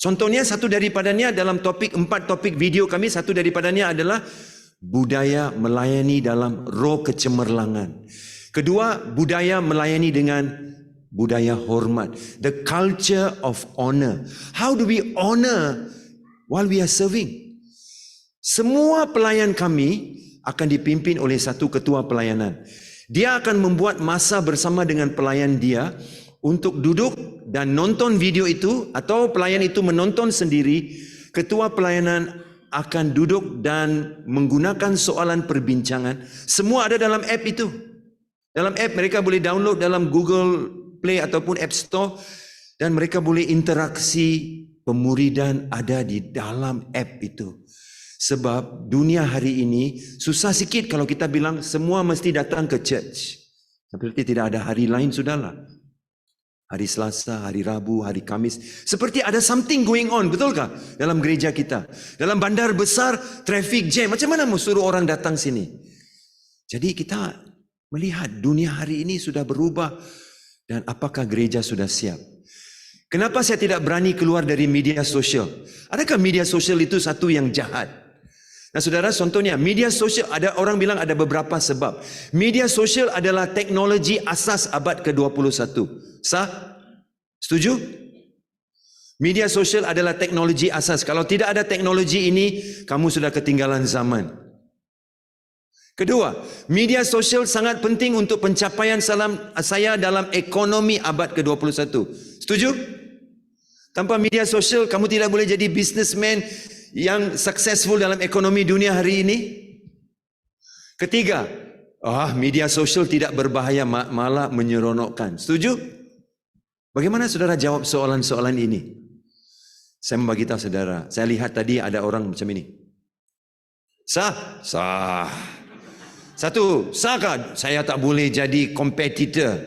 Contohnya satu daripadanya dalam 4 topik video kami, satu daripadanya adalah budaya melayani dalam roh kecemerlangan. Kedua, budaya melayani dengan budaya hormat. The culture of honor. How do we honor while we are serving? Semua pelayan kami akan dipimpin oleh satu ketua pelayanan. Dia akan membuat masa bersama dengan pelayan dia untuk duduk dan nonton video itu, atau pelayan itu menonton sendiri. Ketua pelayanan akan duduk dan menggunakan soalan perbincangan. Semua ada dalam app itu. Dalam app mereka boleh download dalam Google Play ataupun App Store, dan mereka boleh interaksi. Pemuridan ada di dalam app itu. Sebab dunia hari ini susah sikit kalau kita bilang semua mesti datang ke church. Seperti tidak ada hari lain sudahlah. Hari Selasa, hari Rabu, hari Kamis, seperti ada something going on, betulkah? Dalam gereja kita, dalam bandar besar, traffic jam, macam mana mau suruh orang datang sini? Jadi kita melihat dunia hari ini sudah berubah. Dan apakah gereja sudah siap? Kenapa saya tidak berani keluar dari media sosial? Adakah media sosial itu satu yang jahat? Nah saudara, contohnya media sosial, ada orang bilang ada beberapa sebab. Media sosial adalah teknologi asas abad ke-21. Sah? Setuju? Media sosial adalah teknologi asas. Kalau tidak ada teknologi ini, kamu sudah ketinggalan zaman. Kedua, media sosial sangat penting untuk pencapaian saya dalam ekonomi abad ke-21. Setuju? Tanpa media sosial, kamu tidak boleh jadi businessman yang successful dalam ekonomi dunia hari ini. Ketiga, Media sosial tidak berbahaya, malah menyeronokkan. Setuju? Bagaimana saudara jawab soalan-soalan ini? Saya membagi tahu saudara. Saya lihat tadi ada orang macam ini. Sah? Sah. Satu, sahkah saya tak boleh jadi kompetitor,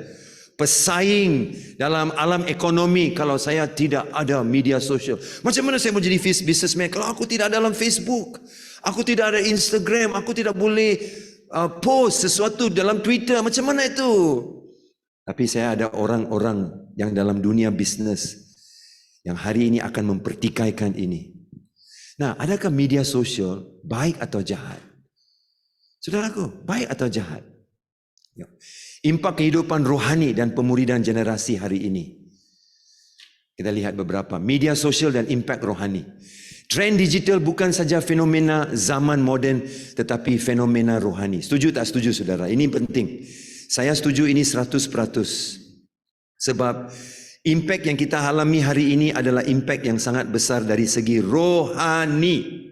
pesaing dalam alam ekonomi kalau saya tidak ada media sosial? Macam mana saya mau jadi businessman kalau aku tidak dalam Facebook? Aku tidak ada Instagram, aku tidak boleh post sesuatu dalam Twitter. Macam mana itu? Tapi saya ada orang-orang yang dalam dunia bisnes yang hari ini akan mempertikaikan ini. Nah, adakah media sosial baik atau jahat? Saudaraku, baik atau jahat? Impak kehidupan rohani dan pemuridan generasi hari ini. Kita lihat beberapa. Media sosial dan impak rohani. Trend digital bukan saja fenomena zaman moden, tetapi fenomena rohani. Setuju tak setuju saudara? Ini penting. Saya setuju ini 100%. Sebab impak yang kita alami hari ini adalah impak yang sangat besar dari segi rohani.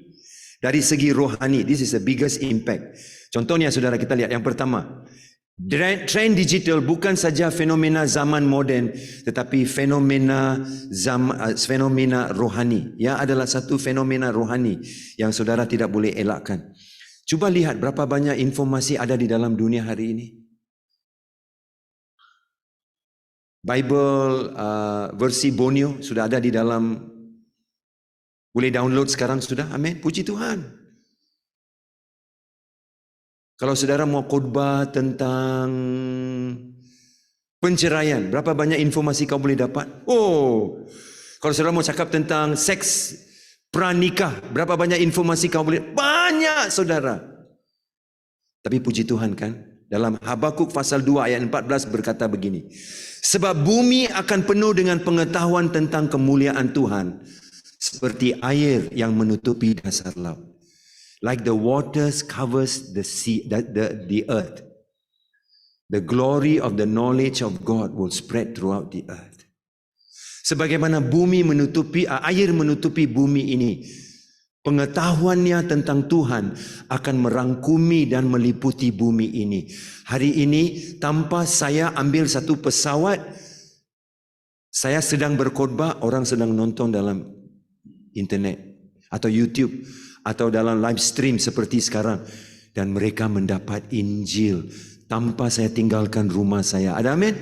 Dari segi rohani, this is the biggest impact. Contohnya saudara, kita lihat yang pertama. Trend digital bukan saja fenomena zaman moden, tetapi fenomena rohani. Ya, adalah satu fenomena rohani yang saudara tidak boleh elakkan. Cuba lihat berapa banyak informasi ada di dalam dunia hari ini. Bible versi Borneo sudah ada di dalam, boleh download sekarang sudah. Amin, puji Tuhan. Kalau saudara mau khotbah tentang penceraian, berapa banyak informasi kau boleh dapat? Kalau saudara mau cakap tentang seks pranikah, berapa banyak informasi kau boleh? Banyak saudara. Tapi puji Tuhan kan, dalam Habakuk pasal 2 ayat 14 berkata begini. Sebab bumi akan penuh dengan pengetahuan tentang kemuliaan Tuhan, seperti air yang menutupi dasar laut. Like the waters covers the sea, the earth. The glory of the knowledge of God will spread throughout the earth. Sebagaimana bumi menutupi, air menutupi bumi ini, pengetahuannya tentang Tuhan akan merangkumi dan meliputi bumi ini. Hari ini tanpa saya ambil satu pesawat, saya sedang berkhotbah, orang sedang nonton dalam internet atau YouTube atau dalam live stream seperti sekarang, dan mereka mendapat Injil tanpa saya tinggalkan rumah saya. Ada amin?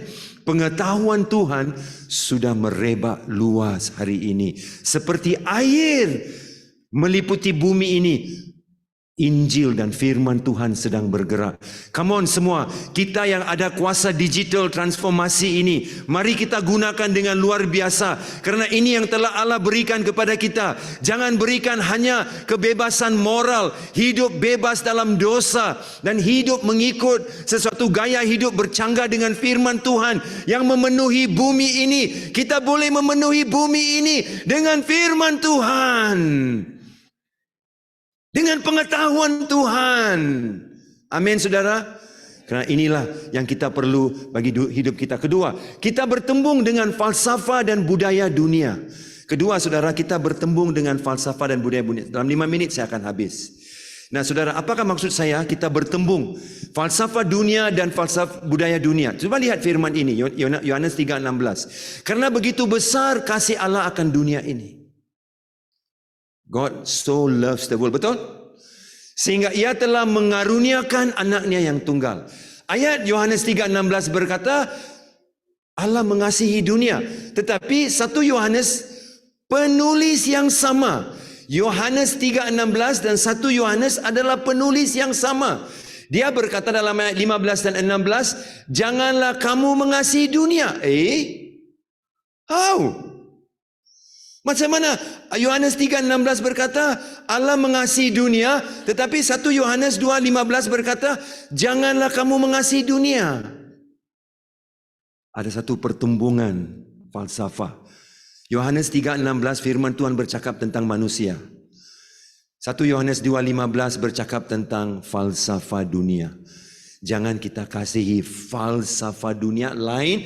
Pengetahuan Tuhan sudah merebak luas hari ini seperti air meliputi bumi ini. Injil dan firman Tuhan sedang bergerak. Come on semua, kita yang ada kuasa digital transformasi ini, mari kita gunakan dengan luar biasa. Kerana ini yang telah Allah berikan kepada kita. Jangan berikan hanya kebebasan moral, hidup bebas dalam dosa, dan hidup mengikut sesuatu gaya hidup bercanggah dengan firman Tuhan yang memenuhi bumi ini. Kita boleh memenuhi bumi ini dengan firman Tuhan, dengan pengetahuan Tuhan. Amin saudara. Kerana inilah yang kita perlu bagi hidup kita. Kedua, kita bertembung dengan falsafah dan budaya dunia. Kedua saudara, kita bertembung dengan falsafah dan budaya dunia. Dalam 5 minit saya akan habis. Nah saudara, apakah maksud saya kita bertembung falsafah dunia dan falsafah budaya dunia? Coba lihat firman ini, Yohanes 3:16. Karena begitu besar kasih Allah akan dunia ini. God so loves the world. Betul? Sehingga ia telah mengaruniakan anaknya yang tunggal. Ayat Yohanes 3:16 berkata, Allah mengasihi dunia. Tetapi 1 Yohanes, penulis yang sama. Yohanes 3:16 dan 1 Yohanes adalah penulis yang sama. Dia berkata dalam ayat 15 dan 16, janganlah kamu mengasihi dunia. How? Macam mana? Yohanes 3:16 berkata Allah mengasihi dunia, tetapi 1 Yohanes 2:15 berkata janganlah kamu mengasihi dunia. Ada satu pertumbungan falsafah. Yohanes 3:16 firman Tuhan bercakap tentang manusia. 1 Yohanes 2:15 bercakap tentang falsafah dunia. Jangan kita kasihi falsafah dunia lain,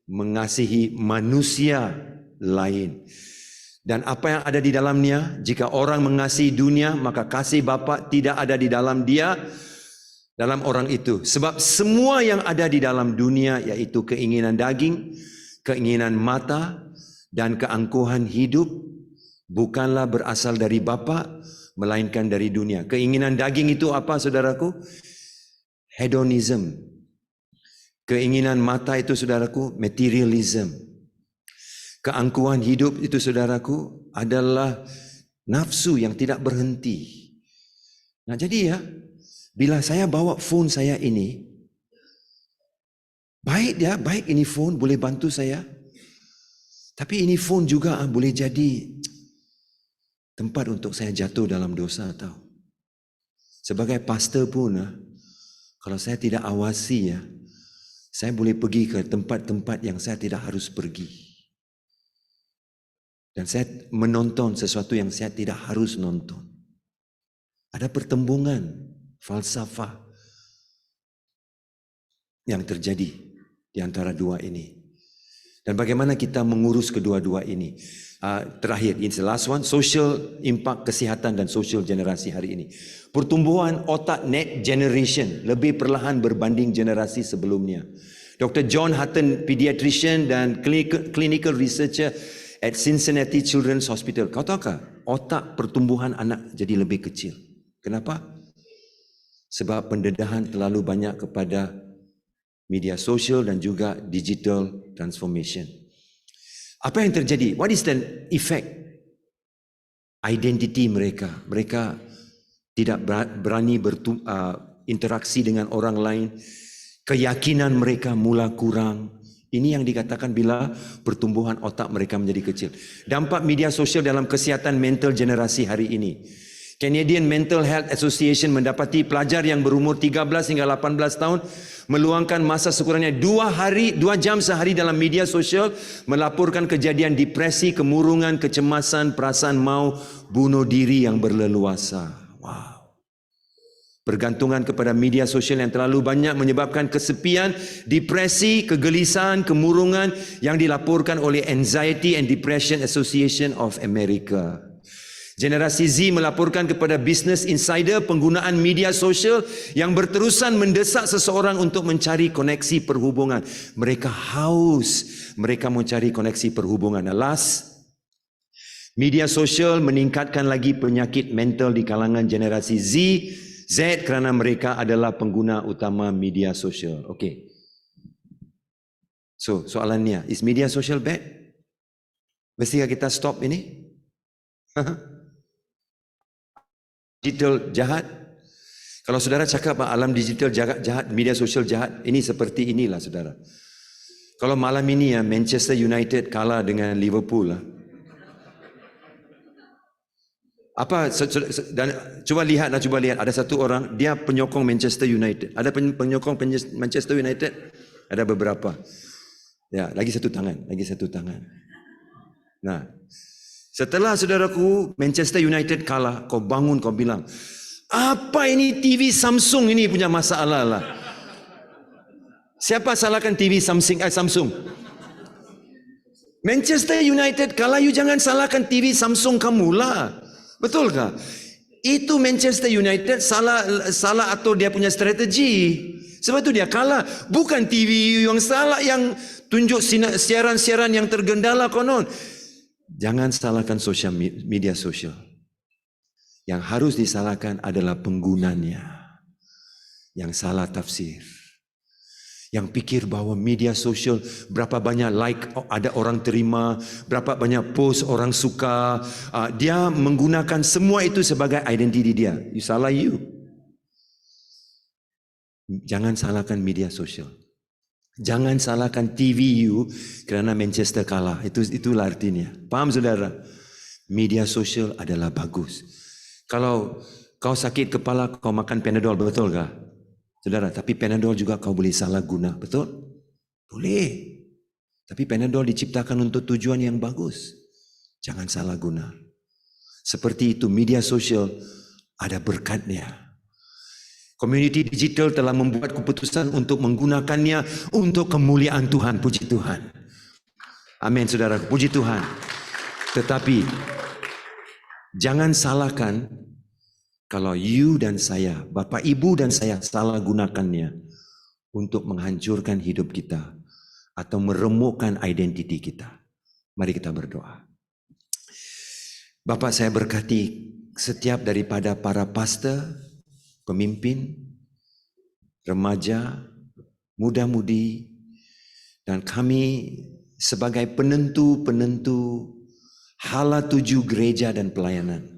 mengasihi manusia lain. Dan apa yang ada di dalamnya, jika orang mengasihi dunia, maka kasih Bapa tidak ada di dalam dia. dalam orang itu. Sebab semua yang ada di dalam dunia, yaitu keinginan daging, keinginan mata, dan keangkuhan hidup, bukanlah berasal dari Bapa, melainkan dari dunia. Keinginan daging itu apa, saudaraku? Hedonism. Keinginan mata itu, saudaraku, materialism. Keangkuhan hidup itu, saudaraku, adalah nafsu yang tidak berhenti. Nah, jadi ya, bila saya bawa phone saya ini, baik ya, baik ini phone boleh bantu saya. Tapi ini phone juga boleh jadi tempat untuk saya jatuh dalam dosa, tahu. Sebagai pastor pun, kalau saya tidak awasi, saya boleh pergi ke tempat-tempat yang saya tidak harus pergi. Dan saya menonton sesuatu yang saya tidak harus nonton. Ada pertembungan falsafah yang terjadi di antara dua ini. Dan bagaimana kita mengurus kedua-dua ini? Terakhir, ini the last one, social impact kesihatan dan social generasi hari ini. Pertumbuhan otak next generation lebih perlahan berbanding generasi sebelumnya. Dr. John Hutton, pediatrician dan clinical researcher at Cincinnati Children's Hospital. Kau tahukah, otak pertumbuhan anak jadi lebih kecil. Kenapa? Sebab pendedahan terlalu banyak kepada media sosial dan juga digital transformation. Apa yang terjadi? What is the effect? Identity mereka. Mereka tidak berani berinteraksi dengan orang lain. Keyakinan mereka mula kurang. Ini yang dikatakan bila pertumbuhan otak mereka menjadi kecil. Dampak media sosial dalam kesihatan mental generasi hari ini. Canadian Mental Health Association mendapati pelajar yang berumur 13 hingga 18 tahun meluangkan masa sekurangnya 2 jam sehari dalam media sosial, melaporkan kejadian depresi, kemurungan, kecemasan, perasaan mau bunuh diri yang berleluasa. Wow. Pergantungan kepada media sosial yang terlalu banyak menyebabkan kesepian, depresi, kegelisahan, kemurungan yang dilaporkan oleh Anxiety and Depression Association of America. Generasi Z melaporkan kepada Business Insider penggunaan media sosial yang berterusan mendesak seseorang untuk mencari koneksi perhubungan. Mereka haus, mereka mencari koneksi perhubungan. Last, media sosial meningkatkan lagi penyakit mental di kalangan generasi Z kerana mereka adalah pengguna utama media sosial. Okay. So, soalannya, is media sosial bad? Mestikah kita stop ini? Digital jahat. Kalau saudara cakap alam digital jahat, media sosial jahat, ini seperti inilah saudara. Kalau malam ini Manchester United kalah dengan Liverpool apa dan cuba lihat ada satu orang dia penyokong Manchester United. Ada penyokong Manchester United? Ada beberapa. Ya, lagi satu tangan. Nah, setelah saudaraku Manchester United kalah, kau bangun, kau bilang, apa ini TV Samsung ini punya masalah lah. Siapa salahkan TV Samsung? Manchester United kalah, you jangan salahkan TV Samsung kamu lah. Betul kah? Itu Manchester United salah atau dia punya strategi. Sebab itu dia kalah. Bukan TV yang salah yang tunjuk siaran-siaran yang tergendala konon. Jangan salahkan media sosial. Yang harus disalahkan adalah penggunanya. Yang salah tafsir. Yang pikir bahawa media sosial berapa banyak like ada orang terima, berapa banyak post orang suka. Dia menggunakan semua itu sebagai identiti dia. You salah you. Jangan salahkan media sosial. Jangan salahkan TV you kerana Manchester kalah. Itulah artinya. Faham saudara? Media sosial adalah bagus. Kalau kau sakit kepala, kau makan Panadol, betul kah? Saudara, tapi Panadol juga kau boleh salah guna, betul? Boleh. Tapi Panadol diciptakan untuk tujuan yang bagus. Jangan salah guna. Seperti itu, media sosial ada berkatnya. Community digital telah membuat keputusan untuk menggunakannya untuk kemuliaan Tuhan. Puji Tuhan. Amin, saudara. Puji Tuhan. Tetapi jangan salahkan kalau you dan saya, Bapak Ibu dan saya salah gunakannya untuk menghancurkan hidup kita atau meremukkan identiti kita. Mari kita berdoa. Bapak, saya berkati setiap daripada para pastor, pemimpin, remaja, muda-mudi, dan kami sebagai penentu-penentu hala tuju gereja dan pelayanan.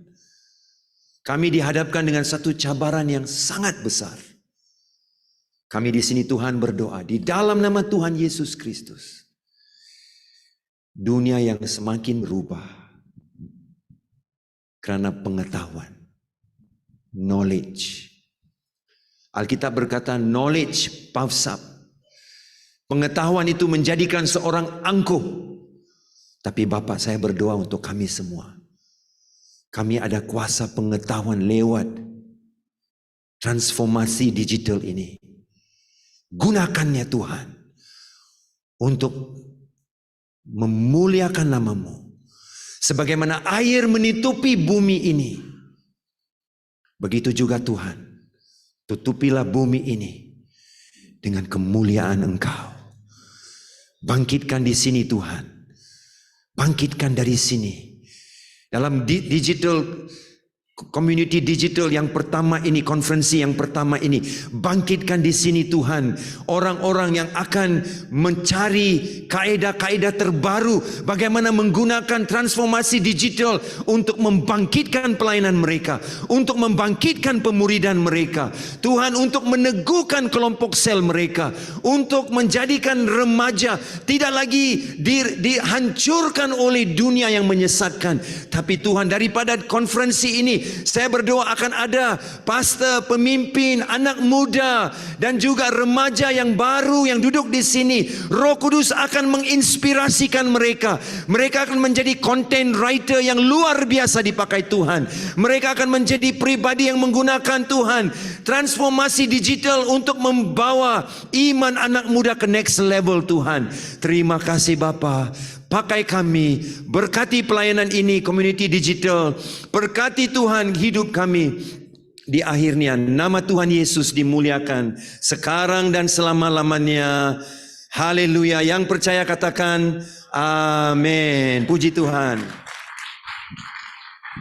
Kami dihadapkan dengan satu cabaran yang sangat besar. Kami di sini Tuhan berdoa di dalam nama Tuhan Yesus Kristus. Dunia yang semakin berubah karena pengetahuan, knowledge. Alkitab berkata knowledge puffs up. Pengetahuan itu menjadikan seorang angkuh. Tapi Bapak, saya berdoa untuk kami semua. Kami ada kuasa pengetahuan lewat transformasi digital ini. Gunakannya Tuhan untuk memuliakan nama-Mu. Sebagaimana air menutupi bumi ini, begitu juga Tuhan, tutupilah bumi ini dengan kemuliaan Engkau. Bangkitkan di sini Tuhan. Bangkitkan dari sini. Dalam digital, community digital yang pertama ini, konferensi yang pertama ini, bangkitkan di sini Tuhan orang-orang yang akan mencari kaedah-kaedah terbaru bagaimana menggunakan transformasi digital untuk membangkitkan pelayanan mereka, untuk membangkitkan pemuridan mereka, Tuhan, untuk meneguhkan kelompok sel mereka, untuk menjadikan remaja tidak lagi dihancurkan oleh dunia yang menyesatkan. Tapi Tuhan, daripada konferensi ini saya berdoa akan ada pastor, pemimpin, anak muda dan juga remaja yang baru yang duduk di sini. Roh Kudus akan menginspirasikan mereka. Mereka akan menjadi content writer yang luar biasa dipakai Tuhan. Mereka akan menjadi pribadi yang menggunakan Tuhan transformasi digital untuk membawa iman anak muda ke next level Tuhan. Terima kasih Bapa. Pakai kami, berkati pelayanan ini, community digital. Berkati Tuhan hidup kami. Di akhirnya nama Tuhan Yesus dimuliakan sekarang dan selama-lamanya. Haleluya. Yang percaya katakan amin. Puji Tuhan.